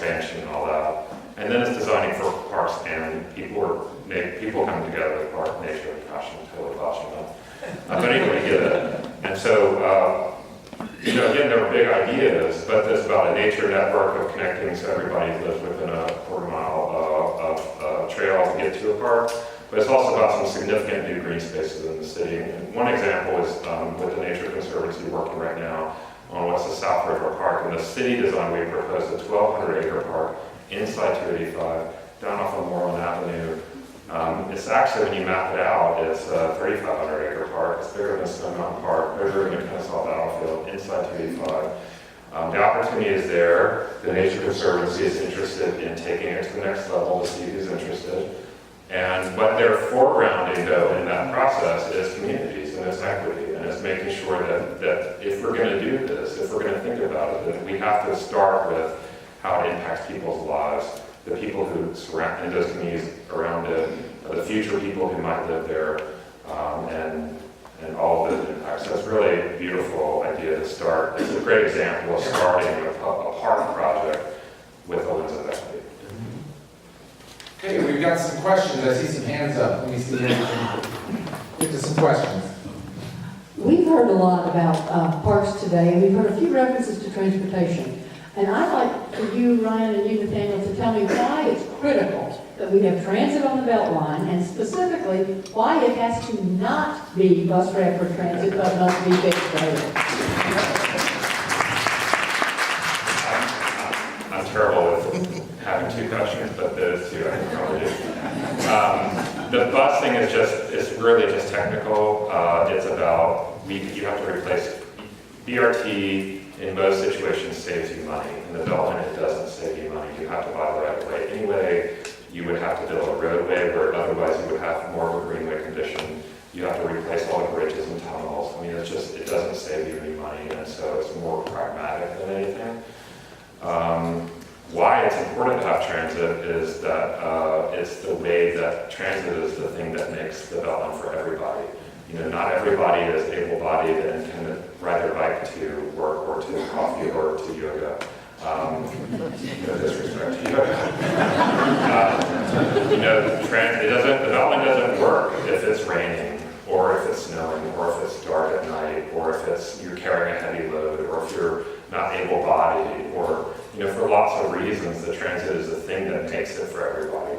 expansion and all that. And then it's designing for parks and people coming together with park, nature, and passion, totally flashing that. But anyway, you get it. And so, again, there were big ideas, but it's about a nature network of connecting so everybody lives within a quarter-mile of trail to get to a park. But it's also about some significant new green spaces in the city. And one example is with the Nature Conservancy working right now on what's the South River Park. In the city design, we proposed a 1,200-acre park inside 285, down off of Moreland Avenue. It's actually, when you map it out, it's a 3,500-acre park. It's bigger than Stone Mountain Park, bigger than the Kennesaw Battlefield, inside 285. The opportunity is there. The Nature Conservancy is interested in taking it to the next level to see who's interested. And what they're foregrounding, though, in that process is communities and it's equity, and it's making sure that if we're going to do this, if we're going to think about it, then we have to start with how it impacts people's lives, the people who surround in those communities around it, the future people who might live there, and all of those impacts. So it's really a beautiful idea to start. It's a great example of starting a park project with a lens of equity. Okay, we've got some questions. I see some hands up. Let me see if we can get to some questions. We've heard a lot about parks today, and we've heard a few references to transportation. And I'd like for you, Ryan, and you, Nathaniel, to tell me why it's critical that we have transit on the BeltLine, and specifically why it has to not be bus rapid transit, but must be fixed rail. I'm terrible with having two questions, but those two I can probably do. The bus thing is it's really just technical. It's about, you have to replace BRT. In most situations saves you money. In the BeltLine, it doesn't save you money. You have to buy the right of way anyway. You would have to build a roadway where otherwise you would have more of a greenway condition. You have to replace all the bridges and tunnels. I mean, it doesn't save you any money, and so it's more pragmatic than anything. Why it's important to have transit is that it's the way that transit is the thing that makes the BeltLine for everybody. Not everybody is able-bodied and can ride their bike to work or to coffee or to yoga. No disrespect to yoga. The BeltLine doesn't work if it's raining, or if it's snowing, or if it's dark at night, or if you're carrying a heavy load, or if you're not able-bodied, or for lots of reasons, the transit is the thing that makes it for everybody.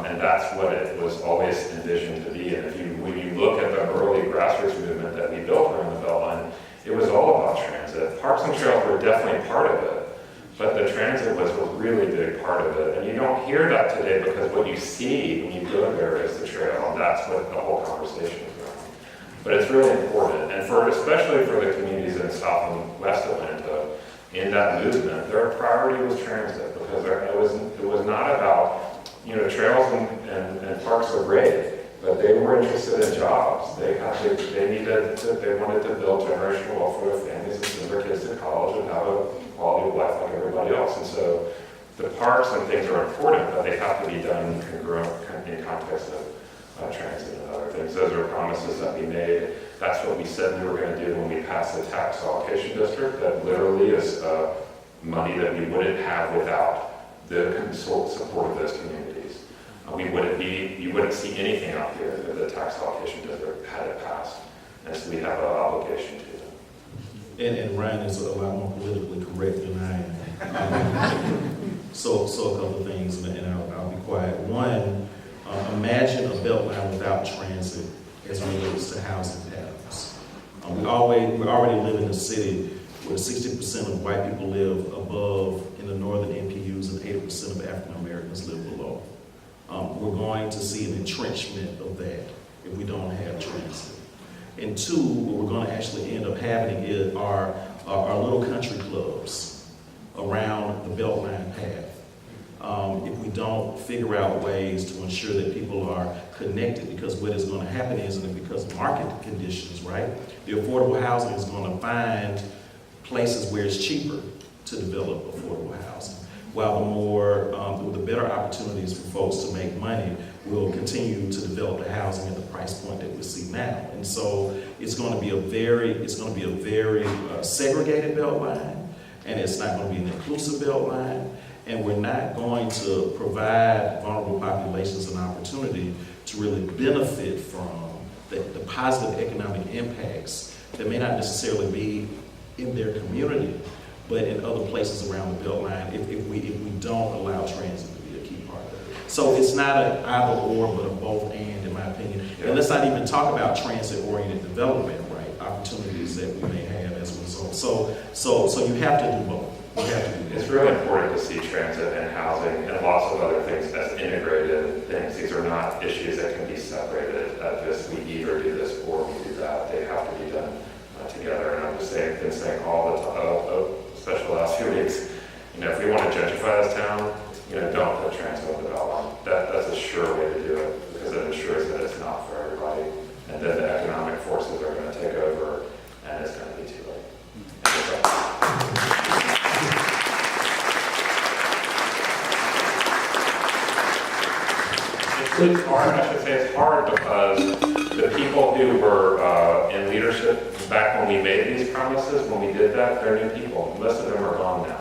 And that's what it was always envisioned to be. And when you look at the early grassroots movement that we built around the BeltLine, it was all about transit. Parks and trails were definitely part of it, but the transit was a really big part of it. And you don't hear that today because what you see when you go there is the trail, and that's what the whole conversation is around. But it's really important, and especially for the communities in South and West Atlanta, in that movement, their priority was transit, because it was not about, trails and parks are great, but they were interested in jobs. They wanted to build generational wealth for their families and send their kids to college and have a quality of life like everybody else. And so the parks and things are important, but they have to be done in context of transit and other things. Those are promises that we made. That's what we said we were going to do when we passed the tax allocation district. That literally is money that we wouldn't have without the support of those communities. You wouldn't see anything out here if the tax allocation district had it passed. And so we have an obligation to them. And Ryan is a lot more politically correct than I am. So a couple of things, and I'll be quiet. One, imagine a BeltLine without transit as it relates to housing patterns. We already live in a city where 60% of white people live above in the northern NPUs and 80% of African Americans live below. We're going to see an entrenchment of that if we don't have transit. And two, what we're going to actually end up having are little country clubs around the BeltLine path. If we don't figure out ways to ensure that people are connected, because what is going to happen is, and because of market conditions, right, the affordable housing is going to find places where it's cheaper to develop affordable housing, while the better opportunities for folks to make money will continue to develop the housing at the price point that we see now. And so it's going to be a very segregated BeltLine, and it's not going to be an inclusive BeltLine. and we're not going to provide vulnerable populations an opportunity to really benefit from the positive economic impacts that may not necessarily be in their community, but in other places around the BeltLine if we don't allow transit to be a key part of it. So it's not an either or, but a both and, in my opinion. And let's not even talk about transit-oriented development, right? Opportunities that we may have as a result. So you have to do both. You have to do both. It's really important to see transit and housing and lots of other things as integrated things. These are not issues that can be separated. Just we either do this or we do that. They have to be done together. And I'm just saying, been saying all the time, especially the last few weeks, if we want to gentrify this town, don't put transit on the BeltLine. That's a sure way to do it, because it ensures that it's not for everybody. And then the economic forces are going to take over, and it's going to be too late. It's hard, I should say it's hard because the people who were in leadership back when we made these promises, when we did that, they're new people. Most of them are gone now.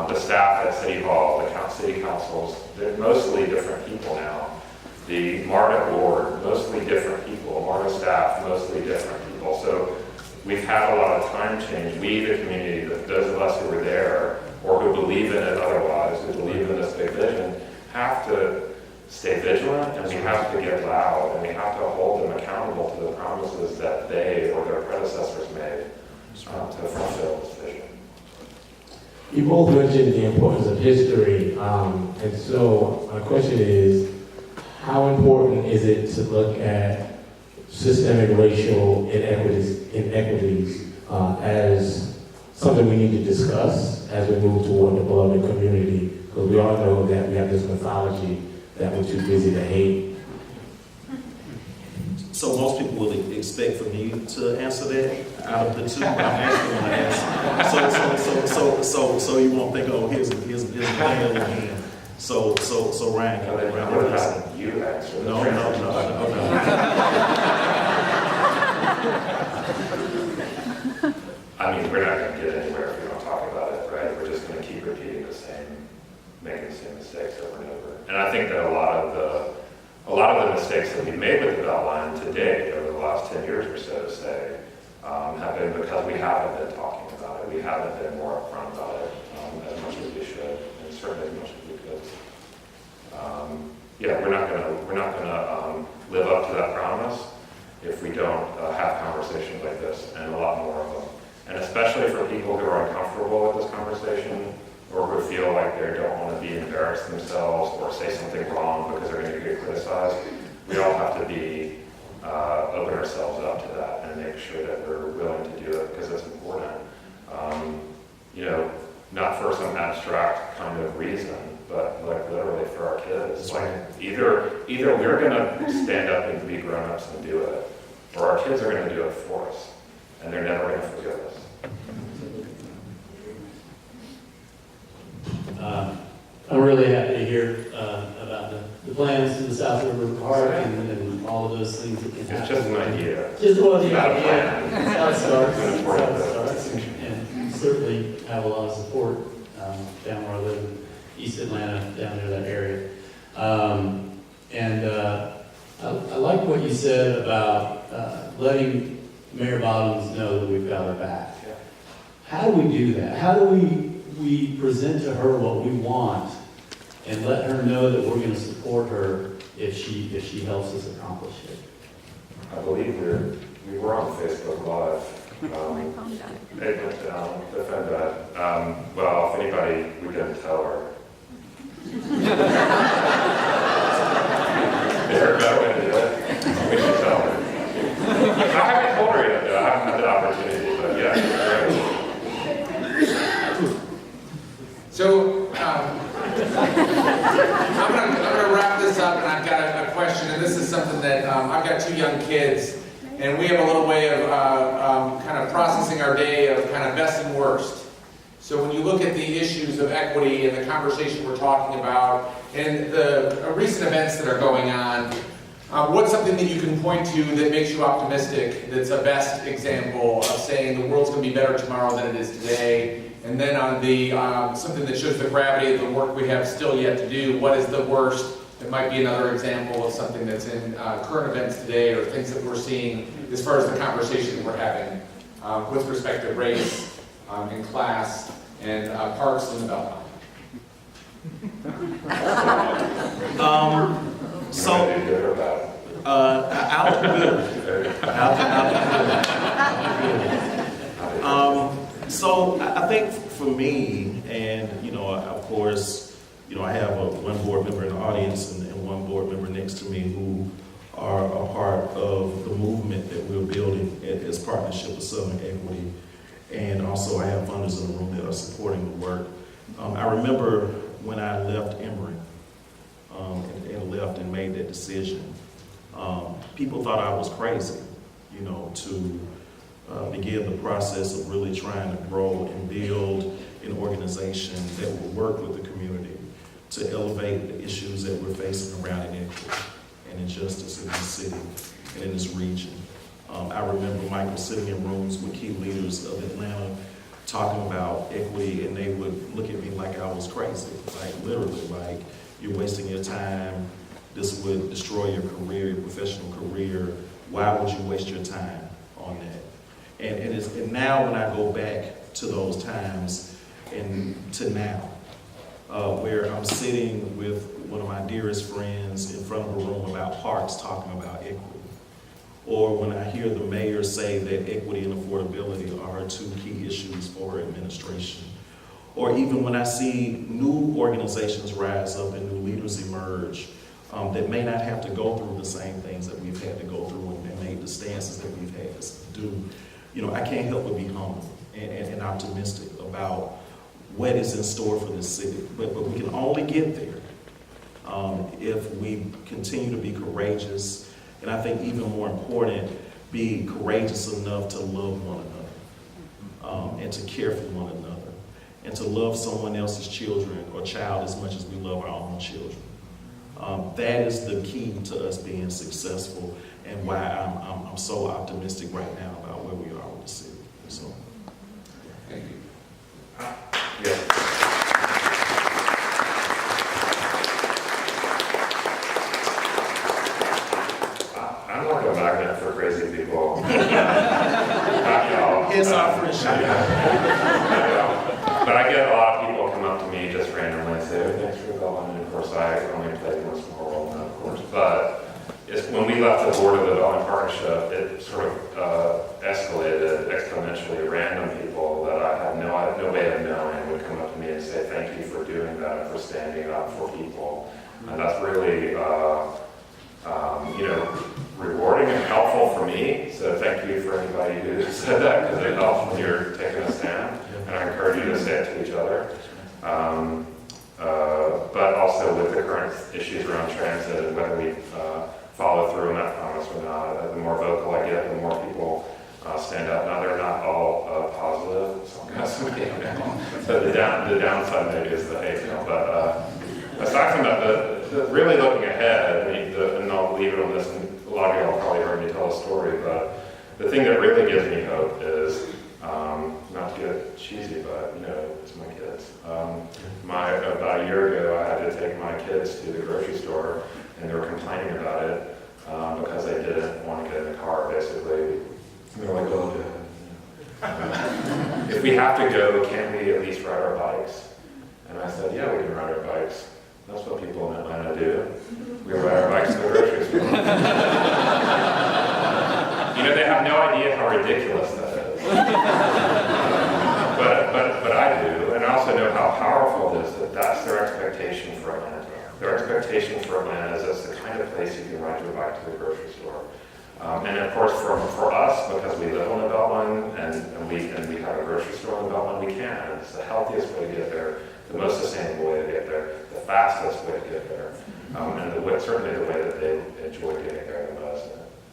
The staff at City Hall, the city councils, they're mostly different people now. The MARTA board, mostly different people. MARTA staff, mostly different people. So we've had a lot of time change. We, the community, those of us who were there, or who believe in it otherwise, who believe in this big vision, have to stay vigilant, and we have to get loud, and we have to hold them accountable to the promises that they or their predecessors made to fulfill this vision. You both mentioned the importance of history, and so my question is, how important is it to look at systemic racial inequities as something we need to discuss as we move toward developing community? Because we all know that we have this mythology that we're too busy to hate. So most people will expect for me to answer that out of the two. I'm actually going to answer. So you won't think, oh, here's a bad hand. So Ryan, can I would have you answer. No. I mean, we're not going to get anywhere if we don't talk about it, right? We're just going to keep repeating making the same mistakes over and over. And I think that a lot of the mistakes that we've made with the BeltLine to date over the last 10 years or so, say, have been because we haven't been talking about it. We haven't been more upfront about it as much as we should, and certainly as much as we could. We're not gonna live up to that promise if we don't have conversations like this, and a lot more of them. And especially for people who are uncomfortable with this conversation, or who feel like they don't want to be embarrassed themselves or say something wrong because they're going to get criticized, we all have to be open ourselves up to that and make sure that we're willing to do it because it's important. Not for some abstract kind of reason, but like literally for our kids. Like either we're going to stand up and be grown-ups and do it, or our kids are going to do it for us, and they're never going to forgive us. I'm really happy to hear about the plans to the South River Park and all of those things that can happen. It's just an idea. Just one the Not a idea. plan. How it starts. It's How important it starts. that- And certainly have a lot of support down where I live in East Atlanta, down near that area. I like what you said about letting Mayor Bottoms know that we've got her back. Yeah. How do we do that? How do we present to her what we want and let her know that we're going to support her if she helps us accomplish it? I believe we were on Facebook Live. It went down, the phone died. Well, if anybody, we didn't tell her. Is there a better way to do it? We should tell her. I haven't told her yet, though. I haven't had the opportunity, but yeah. So, I'm gonna wrap this up, and I've got a question, and this is something that, I've got 2 young kids, and we have a little way of kind of processing our day of kind of best and worst. So when you look at the issues of equity and the conversation we're talking about, and the recent events that are going on, What's something that you can point to that makes you optimistic, that's a best example of saying the world's going to be better tomorrow than it is today? And then on the something that shows the gravity of the work we have still yet to do, what is the worst? It might be another example of something that's in current events today or things that we're seeing as far as the conversation that we're having with respect to race and class and parks and the Beltline. So, good or bad? I'll do good. I'll do good. So I think for me, and of course, I have one board member in the audience and one board member next to me who are a part of the movement that we're building as Partnership of Southern Equity. And also I have funders in the room that are supporting the work. I remember when I left Emory and left and made that decision, people thought I was crazy, to begin the process of really trying to grow and build an organization that will work with the community to elevate the issues that we're facing around inequity and injustice in this city and in this region. I remember, Michael, sitting in rooms with key leaders of Atlanta talking about equity, and they would look at me like I was crazy, like literally, like, you're wasting your time, this would destroy your career, your professional career, why would you waste your time on that? And now when I go back to those times and to now, where I'm sitting with one of my dearest friends in front of a room about parks talking about equity, or when I hear the mayor say that equity and affordability are two key issues for her administration, or even when I see new organizations rise up and new leaders emerge that may not have to go through the same things that we've had to go through and make the stances that we've had to do, I can't help but be humble and optimistic about what is in store for this city. But we can only get there if we continue to be courageous, and I think even more important, be courageous enough to love one another and to care for one another and to love someone else's children or child as much as we love our own children. That is the key to us being successful and why I'm so optimistic right now about where we are with the city. So, Thank you. Yeah. I'm like a magnet for crazy people. Not y'all. it's our friendship. But I get a lot of people come up to me just randomly and say, oh, thanks for the BeltLine. And of course, I only played one small role in that, of course. But when we left the board of the BeltLine partnership, it sort of escalated exponentially. Random people that I had no way of knowing would come up to me and say, thank you for doing that and for standing up for people. And that's really, rewarding and helpful for me. So thank you for anybody who said that, because it helps when you're taking a stand. And I encourage you to say it to each other. But also with the current issues around transit and whether we follow through on that promise or not, the more vocal I get, the more people stand up. Now, they're not all positive. So the downside maybe is the hate mail. But aside from that, really looking ahead, and I'll leave it on this, and a lot of y'all probably heard me tell a story, but the thing that really gives me hope is, not to get cheesy, but it's my kids. About a year ago, I had to take my kids to the grocery store, and they were complaining about it because they didn't want to get in the car, basically. And they're like, oh, yeah. If we have to go, can't we at least ride our bikes? And I said, yeah, we can ride our bikes. That's what people in Atlanta do. We ride our bikes to the grocery store. They have no idea how ridiculous that is. But I do, and I also know how powerful it is that that's their expectation for Atlanta. Their expectation for Atlanta is it's the kind of place you can ride your bike to the grocery store. And of course, for us, because we live on the BeltLine and we have a grocery store on the BeltLine, we can. It's the healthiest way to get there, the most sustainable way to get there, the fastest way to get there, and certainly the way that they enjoy getting there the most,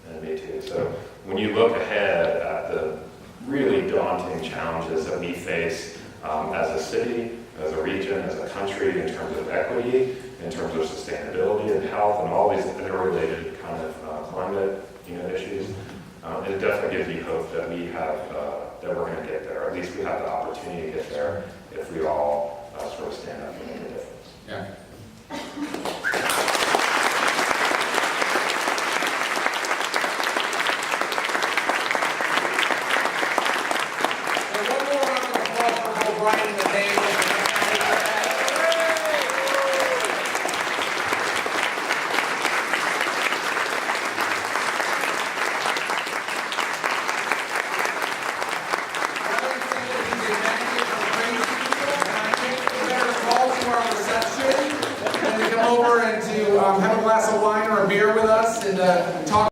and me too. So when you look ahead at the really daunting challenges that we face as a city, as a region, as a country, in terms of equity, in terms of sustainability and health, and all these interrelated kind of climate, issues. It definitely gives me hope that we have, that we're going to get there. At least we have the opportunity to get there if we all